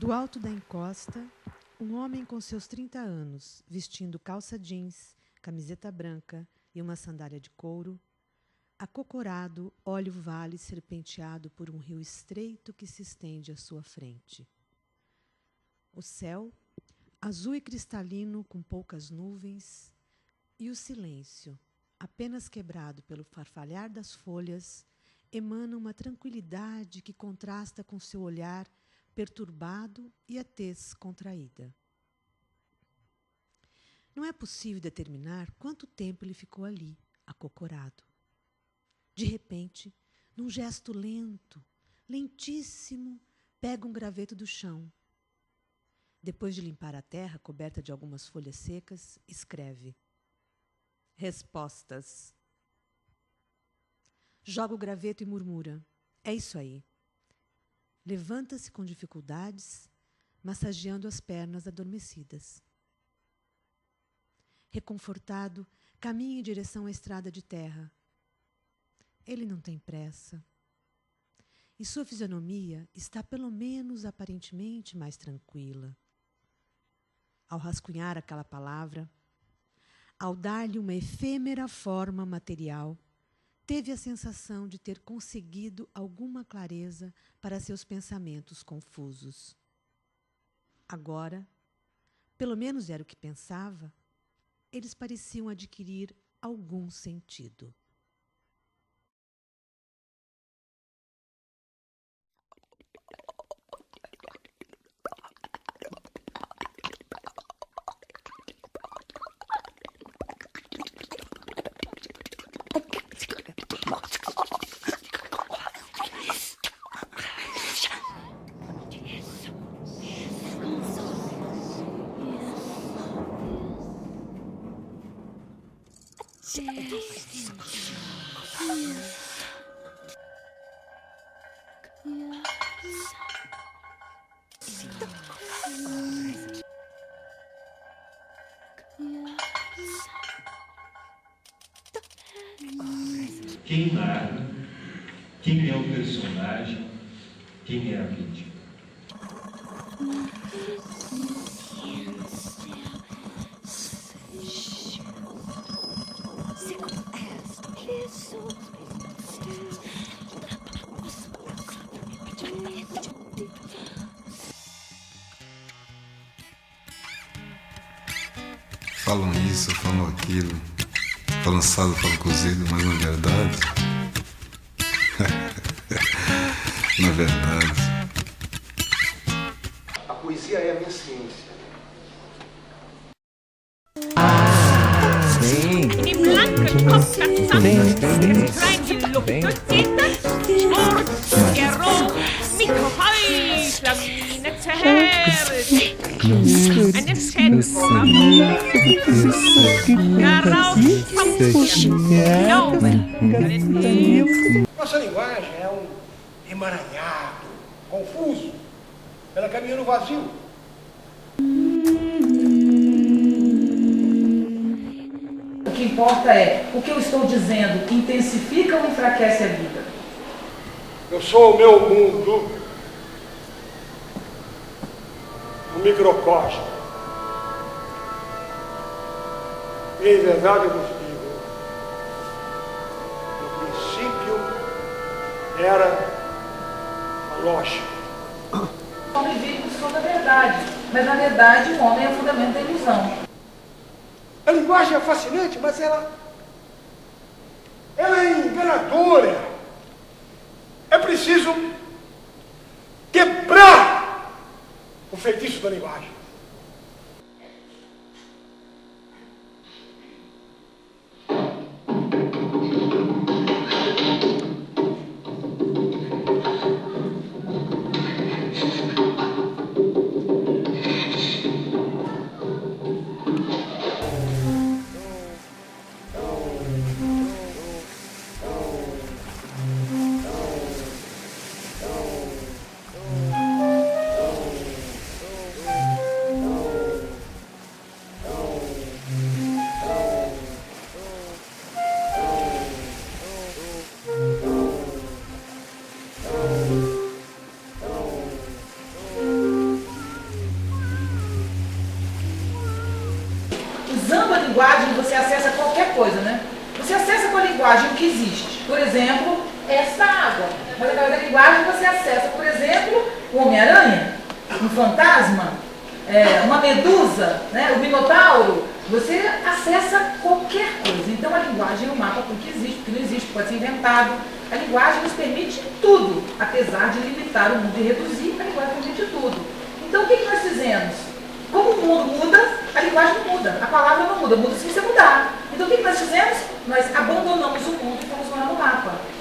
Do alto da encosta, um homem com seus 30 anos, vestindo calça jeans, camiseta branca e uma sandália de couro, acocorado, olha o vale serpenteado por um rio estreito que se estende à sua frente. O céu, azul e cristalino com poucas nuvens, e o silêncio, apenas quebrado pelo farfalhar das folhas, emana uma tranquilidade que contrasta com seu olhar perturbado e a tez contraída. Não é possível determinar quanto tempo ele ficou ali, acocorado. De repente, num gesto lento, lentíssimo, pega um graveto do chão. Depois de limpar a terra coberta de algumas folhas secas, escreve: respostas. Joga o graveto e murmura: é isso aí. Levanta-se com dificuldades, massageando as pernas adormecidas. Reconfortado, caminha em direção à estrada de terra. Ele não tem pressa. E sua fisionomia está, pelo menos aparentemente, mais tranquila. Ao rascunhar aquela palavra, ao dar-lhe uma efêmera forma material, teve a sensação de ter conseguido alguma clareza para seus pensamentos confusos. Agora, pelo menos era o que pensava, eles pareciam adquirir algum sentido. Quem narra, quem é o personagem, quem é a vítima. Falam isso, falam aquilo, falam assado, falam cozido, mas na verdade, na verdade, a poesia é a minha ciência. Nossa linguagem é um emaranhado, confuso. Ela caminha no vazio. O que importa é o que eu estou dizendo intensifica ou enfraquece a vida. Eu sou o meu mundo, um microcosmo. E em verdade eu vos digo, no princípio era a lógica. O homem vive por cima da verdade, mas na verdade o homem é o fundamento da ilusão. A linguagem é fascinante, mas ela é enganadora. É preciso quebrar o feitiço da linguagem. linguagem você acessa qualquer coisa, né? Você acessa com a linguagem o que existe. Por exemplo, esta água. Mas através da linguagem você acessa, por exemplo, o Homem-Aranha, um fantasma, uma medusa, né? O Minotauro. Você acessa qualquer coisa. Então a linguagem é um mapa do que existe, porque não existe, pode ser inventado. A linguagem nos permite tudo, apesar de limitar o mundo e reduzir, a linguagem permite tudo. Então o que nós fizemos? Como o mundo muda, a linguagem não muda, a palavra não muda, muda se você mudar. Então o que nós fizemos? Nós abandonamos o mundo e fomos morar no mapa.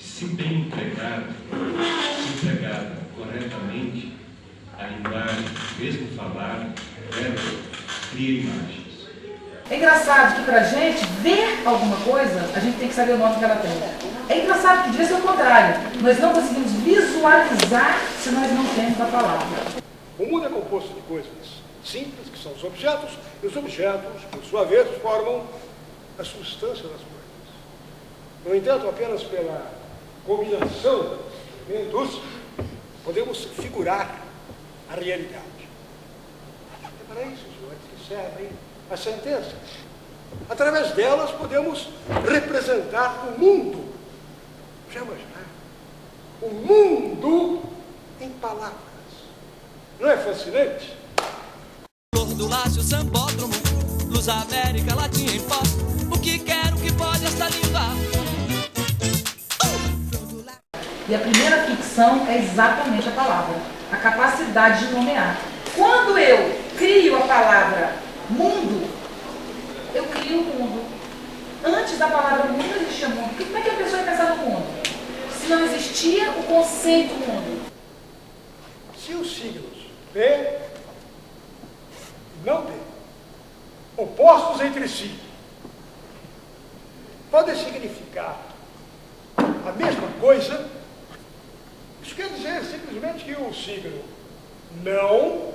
Se bem empregada corretamente, a linguagem, mesmo falada, cria imagens. É engraçado que pra gente ver alguma coisa, a gente tem que saber o nome que ela tem. É engraçado que devia ser o contrário. Nós não conseguimos visualizar se nós não temos a palavra. O mundo é composto de coisas simples, que são os objetos, e os objetos, por sua vez, formam a substância das coisas. No entanto, apenas pela combinação de elementos, podemos figurar a realidade. É para isso, senhores, que servem as sentenças. Através delas, podemos representar o mundo. Já imaginaram? O mundo em palavras. Não é fascinante? Flor do Lácio, Sambódromo, Luz América, Latim em pó. O que quero que pode esta língua? E a primeira ficção é exatamente a palavra, a capacidade de nomear. Quando eu crio a palavra mundo, eu crio o mundo. Antes da palavra mundo não existia mundo. Como é que a pessoa ia pensar no mundo? Se não existia o conceito mundo. Se os signos B e não B, opostos entre si, podem significar a mesma coisa, isso quer dizer simplesmente que o signo não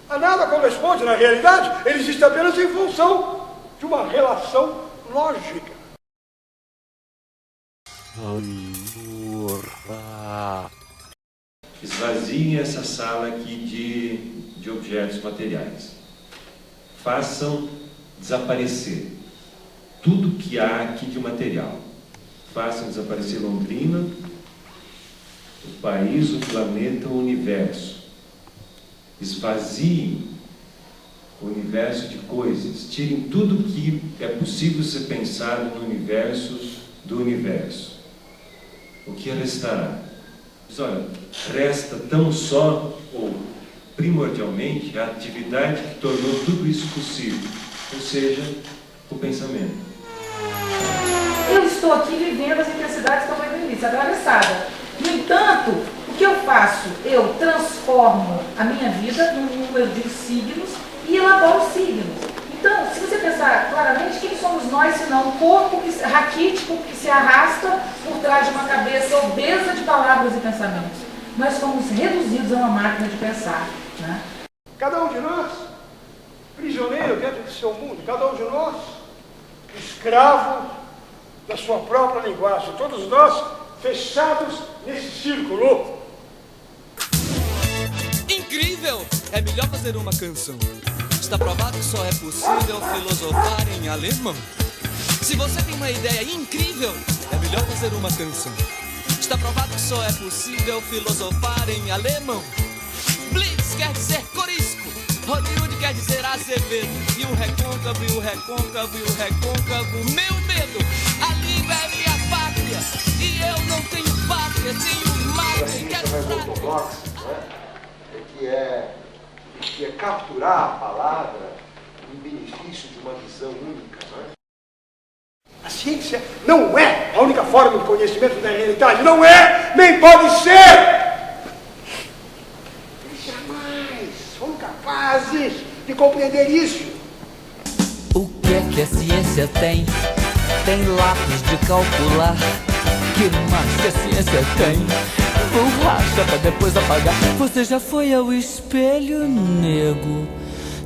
a nada corresponde na realidade, ele existe apenas em função de uma relação lógica. Esvaziem essa sala aqui de objetos materiais. Façam desaparecer tudo que há aqui de material. Façam desaparecer Londrina, o país, o planeta, o universo. Esvaziem o universo de coisas. Tirem tudo que é possível ser pensado no universo do universo. O que restará? Mas olha, resta tão só, ou primordialmente, a atividade que tornou tudo isso possível, ou seja, o pensamento. Eu estou aqui vivendo as intensidades que eu falei no início, atravessada. No entanto, o que eu faço? Eu transformo a minha vida num número de signos e elaboro signos. Então, se você pensar claramente, quem somos nós, senão um corpo raquítico que se arrasta por trás de uma cabeça obesa de palavras e pensamentos? Nós fomos reduzidos a uma máquina de pensar, né? Cada um de nós, prisioneiro dentro do seu mundo, cada um de nós, escravo da sua própria linguagem, todos nós fechados nesse círculo. Incrível! É melhor fazer uma canção. Está provado que só é possível filosofar em alemão. Se você tem uma ideia incrível, é melhor fazer uma canção. Está provado que só é possível filosofar em alemão. Blitz quer dizer corisco, Hollywood quer dizer Azevedo. E o recôncavo, e o recôncavo, e o recôncavo, meu medo. A língua é minha pátria, e eu não tenho pátria, tenho mate. Quero ortodoxa, né? que é capturar a palavra em benefício de uma visão única, né? A ciência não é a única forma de conhecimento da realidade. Não é, nem pode ser. Eles jamais são capazes de compreender isso. O que é que a ciência tem? Tem lápis de calcular. Que mais que a ciência tem? Borracha pra depois apagar. Você já foi ao espelho, nego?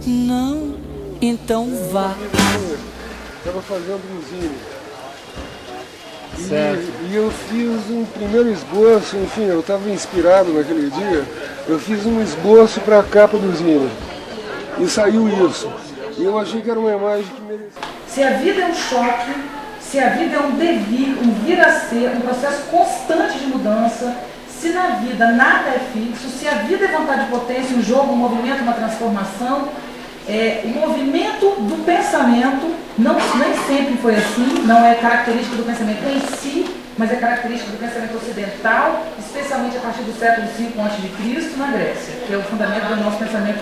Não? Então vá. Estava fazendo um zine. E eu fiz um primeiro esboço, enfim, eu estava inspirado naquele dia. Eu fiz um esboço para a capa do zine. E saiu isso. E eu achei que era uma imagem que merecia. Se a vida é um choque, se a vida é um devir, um vir a ser, um processo constante de mudança, se na vida nada é fixo, se a vida é vontade de potência, um jogo, um movimento, uma transformação, o movimento do pensamento nem sempre foi assim, não é característica do pensamento em si, mas é característica do pensamento ocidental, especialmente a partir do século V a.C., na Grécia, que é o fundamento do nosso pensamento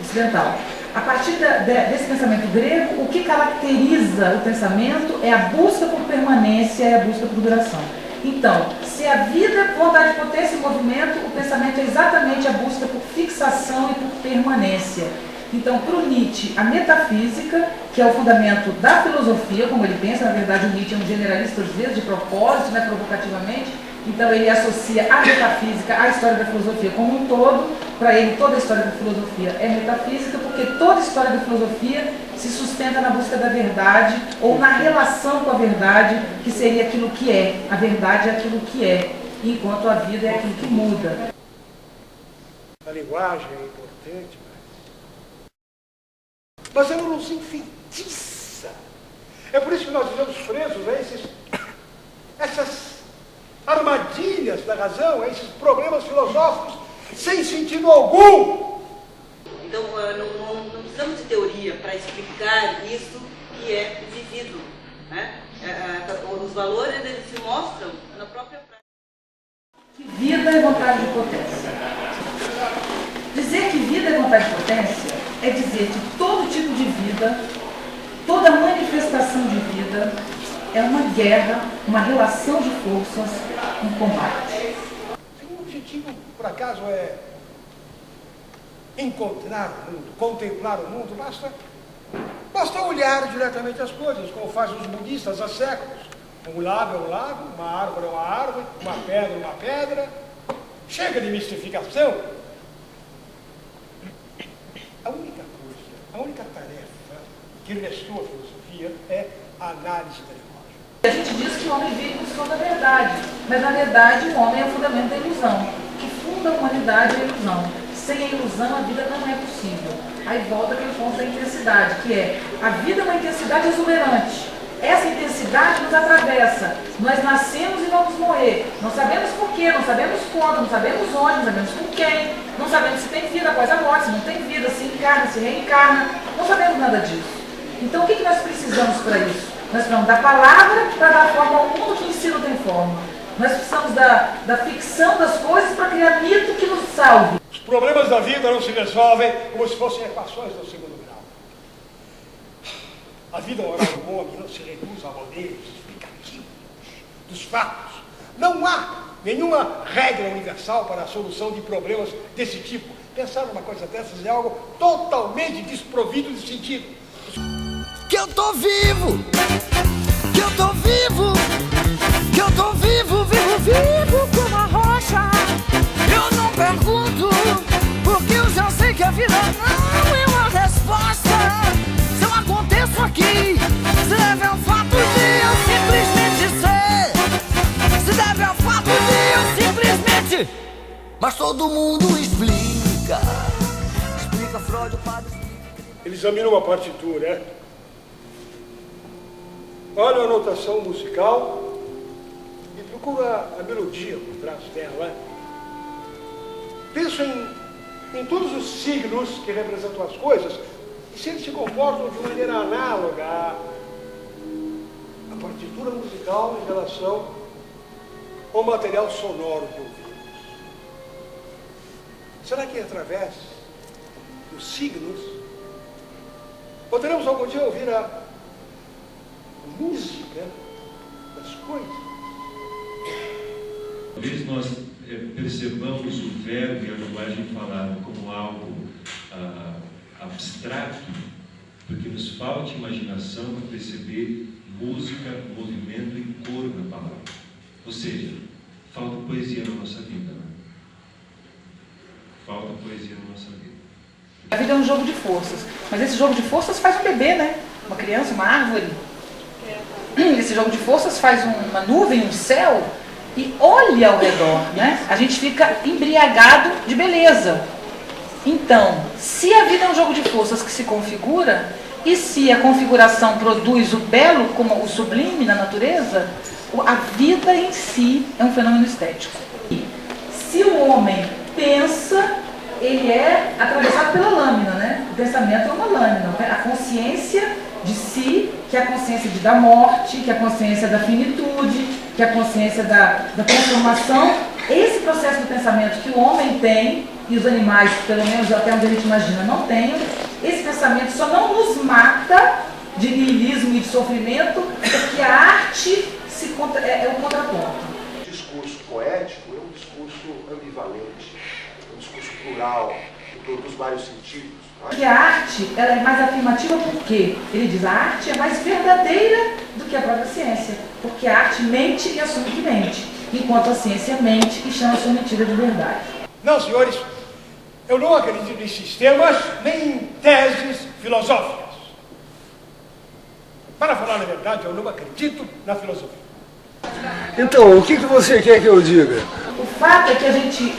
ocidental. A partir desse pensamento grego, o que caracteriza o pensamento é a busca por permanência e a busca por duração. Então, se a vida é vontade de potência e movimento, o pensamento é exatamente a busca por fixação e por permanência. Então, para o Nietzsche, a metafísica, que é o fundamento da filosofia, como ele pensa, na verdade o Nietzsche é um generalista, às vezes, de propósito, né, provocativamente, então ele associa a metafísica à história da filosofia como um todo. Para ele, toda a história da filosofia é metafísica, porque toda a história da filosofia se sustenta na busca da verdade, ou na relação com a verdade, que seria aquilo que é. A verdade é aquilo que é, enquanto a vida é aquilo que muda. A linguagem é importante, mas ela nos enfeitiça. É por isso que nós vivemos presos a essas armadilhas da razão, a esses problemas filosóficos sem sentido algum. Então, não precisamos de teoria para explicar isso que é vivido, né? Os valores, eles se mostram na própria prática. Vida é vontade de potência. Dizer que vida é vontade de potência é dizer que todo tipo de vida, toda manifestação de vida é uma guerra, uma relação de forças, um combate. Se o objetivo, por acaso, é encontrar o mundo, contemplar o mundo, basta olhar diretamente as coisas, como fazem os budistas há séculos. Um lago é um lago, uma árvore é uma árvore, uma pedra é uma pedra. Chega de mistificação. A única coisa, a única tarefa que restou à filosofia é a análise da linguagem. A gente diz que o homem vive em função da verdade, mas na verdade o homem é o fundamento da ilusão. O que funda a humanidade é a ilusão. Sem a ilusão a vida não é possível. Aí volta aquele ponto da intensidade, que é a vida é uma intensidade exuberante. Essa intensidade nos atravessa. Nós nascemos e vamos morrer. Não sabemos porquê, não sabemos quando, não sabemos onde, não sabemos com quem, não sabemos se tem vida após a morte, se não tem vida, se encarna, se reencarna. Não sabemos nada disso. Então o que nós precisamos para isso? Nós precisamos da palavra para dar forma ao mundo que em si não tem forma. Nós precisamos da ficção das coisas para criar mito que nos salve. Os problemas da vida não se resolvem como se fossem equações do segundo grau. A vida moral do homem não se reduz a modelos explicativos dos fatos. Não há nenhuma regra universal para a solução de problemas desse tipo. Pensar numa coisa dessas é algo totalmente desprovido de sentido. Que eu tô vivo, que eu tô vivo, que eu tô vivo, vivo como a rocha. Eu não pergunto, porque eu já sei que a vida não é uma resposta. Se eu aconteço aqui, se deve ao fato de eu simplesmente ser. Se deve ao fato de eu simplesmente. Mas todo mundo explica. Explica Freud, o padre explica. Ele examina uma partitura, olho a notação musical e procuro a melodia por trás dela. Penso em todos os signos que representam as coisas e se eles se comportam de maneira análoga à partitura musical em relação ao material sonoro que ouvimos. Será que através dos signos poderemos algum dia ouvir a música das coisas? Talvez nós percebamos o verbo e a linguagem falada como algo abstrato, porque nos falta imaginação para perceber música, movimento e cor na palavra. Ou seja, falta poesia na nossa vida. Né? Falta poesia na nossa vida. A vida é um jogo de forças, mas esse jogo de forças faz um bebê, né? Uma criança, uma árvore. Esse jogo de forças faz uma nuvem, um céu, e olha ao redor, né? A gente fica embriagado de beleza. Então, se a vida é um jogo de forças que se configura, e se a configuração produz o belo como o sublime na natureza, a vida em si é um fenômeno estético. Se o homem pensa, ele é atravessado pela lâmina, né? O pensamento é uma lâmina. A consciência de si, que é a consciência da morte, que é a consciência da finitude, que é a consciência da transformação. Esse processo do pensamento que o homem tem, e os animais, pelo menos até onde a gente imagina, não tem, esse pensamento só não nos mata de niilismo e de sofrimento, porque a arte é o contraponto. O discurso poético é um discurso ambivalente, é um discurso plural, que produz vários sentidos. Porque a arte ela é mais afirmativa porque ele diz a arte é mais verdadeira do que a própria ciência, porque a arte mente e assume que mente, enquanto a ciência mente e chama sua mentira de verdade. Não, senhores, eu não acredito em sistemas nem em teses filosóficas. Para falar a verdade, eu não acredito na filosofia. Então, o que você quer que eu diga? O fato é que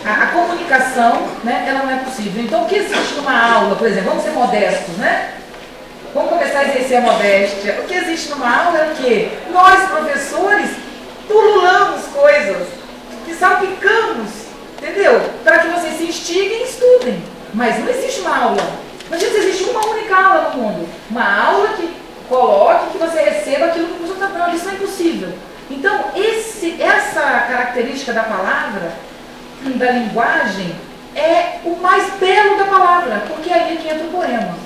a comunicação, né, ela não é possível. Então, o que existe numa aula, por exemplo, vamos ser modestos, né? Vamos começar a exercer a modéstia. O que existe numa aula é o quê? Nós, professores, pululamos coisas, que salpicamos, entendeu? Para que vocês se instiguem e estudem. Mas não existe uma aula. Imagina se existe uma única aula no mundo. Uma aula que coloque, que você receba aquilo que você está dando. Isso não é impossível. Então, essa característica da palavra, da linguagem, é o mais belo da palavra, porque é aí que entra o poema.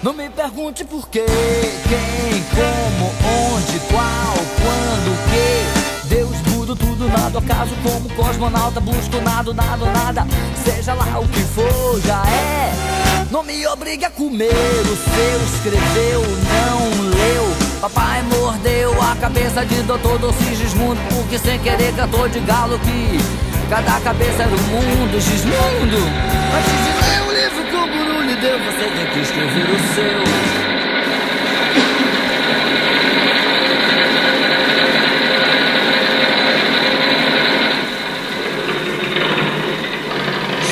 Não me pergunte por quê, quem, como, onde, qual, quando, o quê. Deus, tudo, nada, acaso como cosmonauta. Busco nada, seja lá o que for, já é. Não me obrigue a comer o seu, escreveu, não leu. Papai mordeu a cabeça de Dr. Sigismundo, porque sem querer cantou de galo que cada cabeça era um mundo, Gismundo. Antes de ler o livro que o guru lhe deu, você tem que escrever o seu.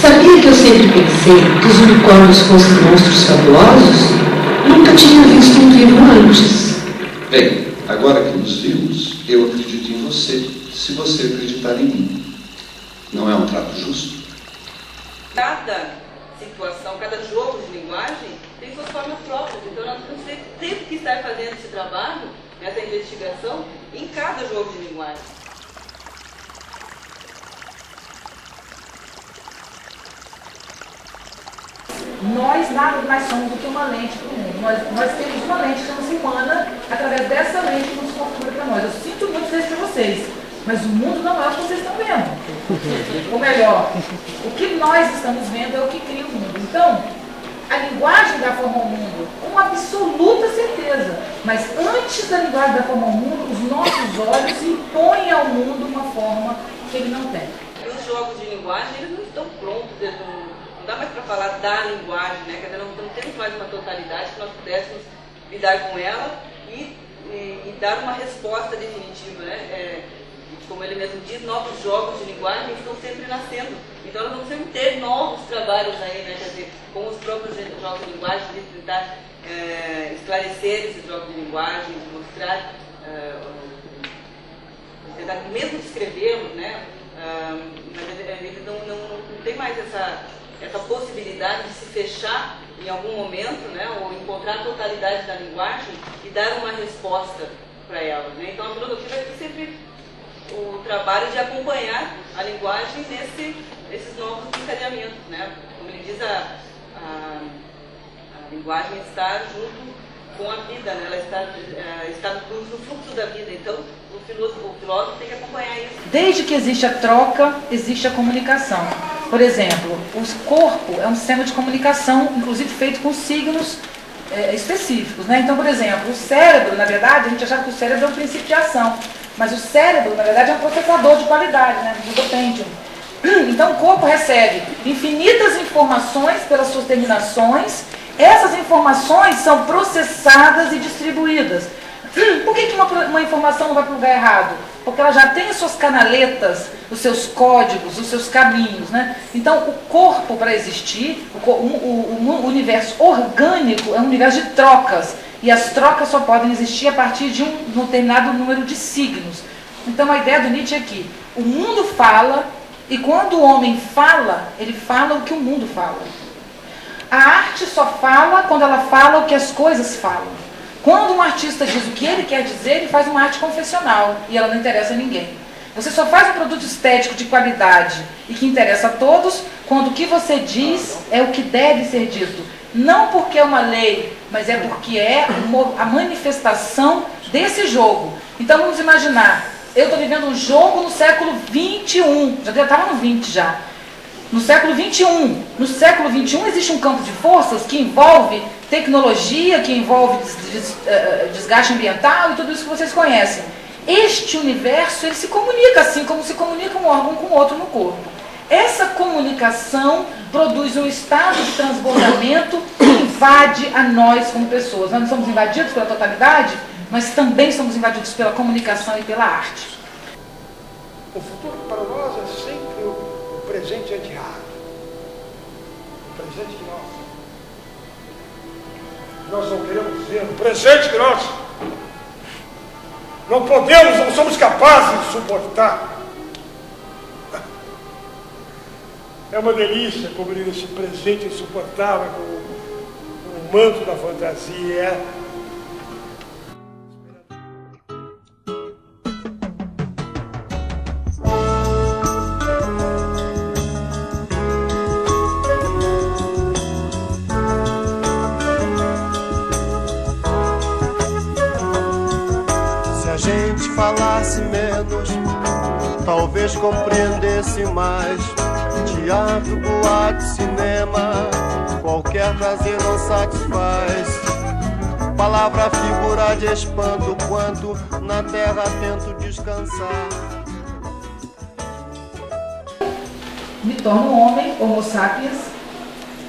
Sabia que eu sempre pensei que os unicórnios fossem monstros fabulosos? Nunca tinha visto um livro antes. Bem, agora que nos vimos, eu acredito em você, se você acreditar em mim. Não é um trato justo? Cada situação, cada jogo de linguagem tem suas formas próprias. Então nós temos sempre que estar fazendo esse trabalho, essa investigação, em cada jogo de linguagem. Nós nada mais somos do que uma lente para o mundo. Nós temos uma lente, chama-se humana, através dessa lente que nos configura para nós. Eu sinto muito isso para vocês, mas o mundo não é o que vocês estão vendo. Ou melhor, o que nós estamos vendo é o que cria o mundo. Então, a linguagem dá forma ao mundo, com absoluta certeza. Mas antes da linguagem dar forma ao mundo, os nossos olhos impõem ao mundo uma forma que ele não tem. E os jogos de linguagem, eles não estão prontos, não dá mais para falar da linguagem, né? Quer dizer, não temos mais uma totalidade que nós pudéssemos lidar com ela e dar uma resposta definitiva, né? E como ele mesmo diz, novos jogos de linguagem estão sempre nascendo. Então nós vamos sempre ter novos trabalhos aí, né? Quer dizer, com os próprios jogos de linguagem, de tentar esclarecer esses jogos de linguagem, de mostrar, tentar mesmo descrevê-los, né? Mas ele não tem mais essa possibilidade de se fechar em algum momento, né? Ou encontrar a totalidade da linguagem e dar uma resposta para ela, né? Então a filosofia vai ter sempre o trabalho de acompanhar a linguagem nesses novos encadeamentos, né? Como ele diz, a linguagem está junto com a vida, né? Ela está no fluxo da vida. Então o filósofo tem que acompanhar isso. Desde que existe a troca, existe a comunicação. Por exemplo, o corpo é um sistema de comunicação, inclusive feito com signos específicos, né? Então, por exemplo, o cérebro, na verdade, a gente achava que o cérebro é um princípio de ação, mas o cérebro, na verdade, é um processador de qualidade, né? Do Pentium. Então, o corpo recebe infinitas informações pelas suas terminações. Essas informações são processadas e distribuídas. Por que uma informação não vai para o lugar errado? Porque ela já tem as suas canaletas, os seus códigos, os seus caminhos, né? Então, o corpo, para existir, o universo orgânico é um universo de trocas. E as trocas só podem existir a partir de um determinado número de signos. Então, a ideia do Nietzsche é que o mundo fala, e quando o homem fala, ele fala o que o mundo fala. A arte só fala quando ela fala o que as coisas falam. Quando um artista diz o que ele quer dizer, ele faz uma arte confessional e ela não interessa a ninguém. Você só faz um produto estético de qualidade e que interessa a todos quando o que você diz é o que deve ser dito. Não porque é uma lei, mas é porque é a manifestação desse jogo. Então vamos imaginar, eu estou vivendo um jogo no século XXI, já estava no 20 já. No século XXI. No século XXI existe um campo de forças que envolve tecnologia, que envolve desgaste ambiental e tudo isso que vocês conhecem. Este universo, ele se comunica assim, como se comunica um órgão com o outro no corpo. Essa comunicação produz um estado de transbordamento que invade a nós como pessoas. Nós não somos invadidos pela totalidade, mas também somos invadidos pela comunicação e pela arte. O futuro para nós é sempre o presente adiado. O presente de nós. Nós não queremos dizer o presente de nós. Não podemos, não somos capazes de suportar. É uma delícia cobrir esse presente insuportável com o manto da fantasia. Se a gente falasse menos, talvez compreendesse mais. Teatro, boate, cinema, qualquer prazer não satisfaz. Palavra, figura de espanto, quanto na terra tento descansar. Me torno um homem, homo sapiens,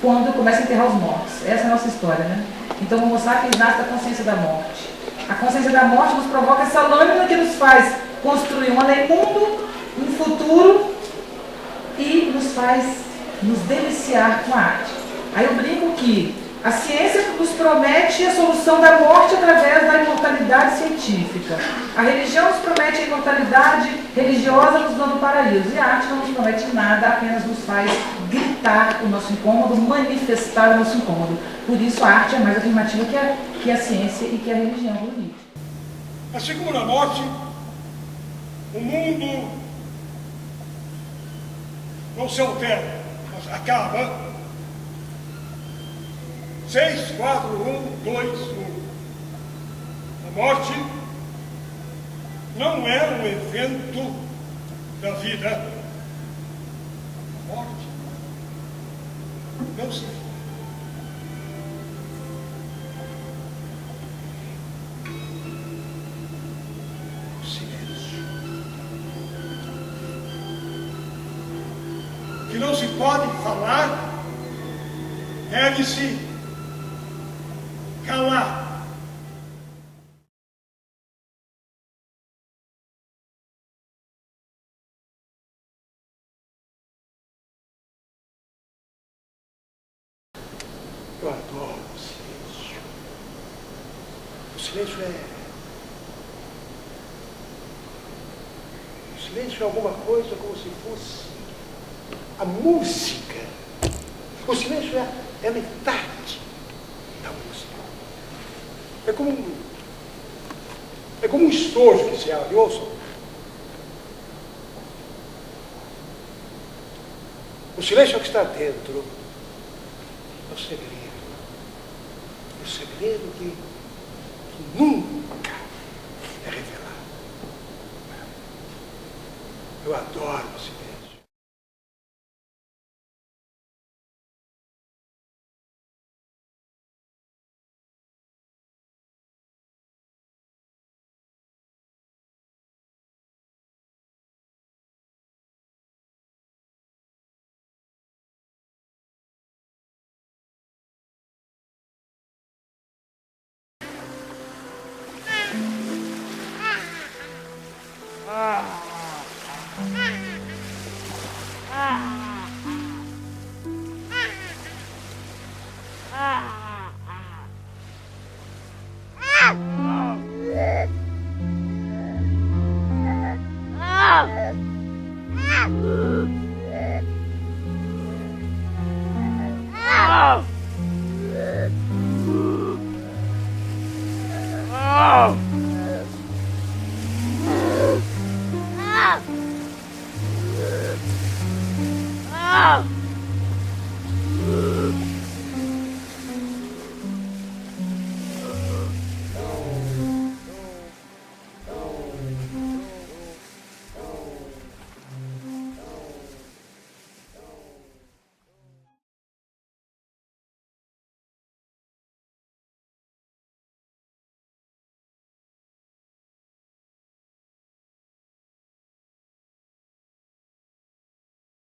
quando eu começo a enterrar os mortos. Essa é a nossa história, né? Então o homo sapiens nasce da consciência da morte. A consciência da morte nos provoca essa lâmina que nos faz construir um além-mundo, um futuro, e nos faz nos deliciar com a arte. Aí eu brinco que a ciência nos promete a solução da morte através da imortalidade científica. A religião nos promete a imortalidade religiosa nos dando paraíso. E a arte não nos promete nada, apenas nos faz gritar o nosso incômodo, manifestar o nosso incômodo. Por isso a arte é mais afirmativa que a ciência e que a religião do Nietzsche. Assim como na morte, o mundo não se altera, mas acaba. 6, 4, 1, 2, 1. A morte não é um evento da vida. A morte não se faz. Que não se pode falar, deve-se calar. silêncio é alguma coisa como se fosse a música. O silêncio é a metade da música. É como um estojo que se abre, ouçam. O silêncio é o que está dentro. É o segredo. É o segredo que nunca é revelado. Eu adoro o silêncio.